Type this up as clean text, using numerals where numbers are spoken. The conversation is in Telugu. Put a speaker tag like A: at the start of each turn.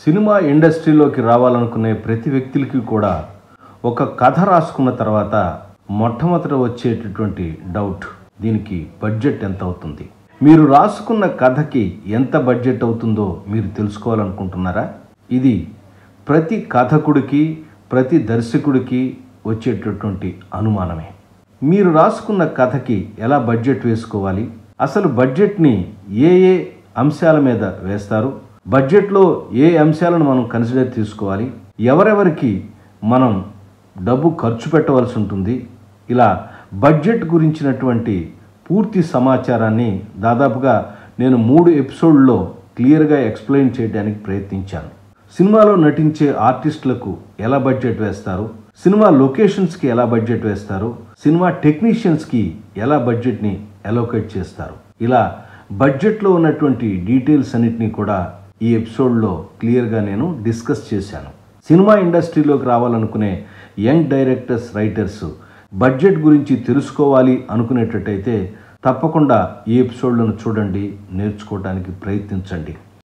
A: సినిమా ఇండస్ట్రీలోకి రావాలనుకునే ప్రతి వ్యక్తికి కూడా ఒక కథ రాసుకున్న తర్వాత మొట్టమొదట వచ్చేటటువంటి డౌట్, దీనికి బడ్జెట్ ఎంత అవుతుంది? మీరు రాసుకున్న కథకి ఎంత బడ్జెట్ అవుతుందో మీరు తెలుసుకోవాలనుకుంటున్నారా? ఇది ప్రతి కథకుడికి, ప్రతి దర్శకుడికి వచ్చేటటువంటి అనుమానమే. మీరు రాసుకున్న కథకి ఎలా బడ్జెట్ వేసుకోవాలి, అసలు బడ్జెట్ని ఏ అంశాల మీద వేస్తారు, బడ్జెట్లో ఏ అంశాలను మనం కన్సిడర్ తీసుకోవాలి, ఎవరెవరికి మనం డబ్బు ఖర్చు పెట్టవలసి ఉంటుంది, ఇలా బడ్జెట్ గురించినటువంటి పూర్తి సమాచారాన్ని దాదాపుగా నేను 3 ఎపిసోడ్లో క్లియర్గా ఎక్స్ప్లెయిన్ చేయడానికి ప్రయత్నించాను. సినిమాలో నటించే ఆర్టిస్టులకు ఎలా బడ్జెట్ వేస్తారు, సినిమా లొకేషన్స్కి ఎలా బడ్జెట్ వేస్తారు, సినిమా టెక్నీషియన్స్కి ఎలా బడ్జెట్ని అలోకేట్ చేస్తారు, ఇలా బడ్జెట్లో ఉన్నటువంటి డీటెయిల్స్ అన్నిటినీ కూడా ఈ ఎపిసోడ్లో క్లియర్గా నేను డిస్కస్ చేశాను. సినిమా ఇండస్ట్రీలోకి రావాలనుకునే యంగ్ డైరెక్టర్స్, రైటర్స్ బడ్జెట్ గురించి తెలుసుకోవాలి అనుకునేటట్టయితే తప్పకుండా ఈ ఎపిసోడ్లను చూడండి, నేర్చుకోవడానికి ప్రయత్నించండి.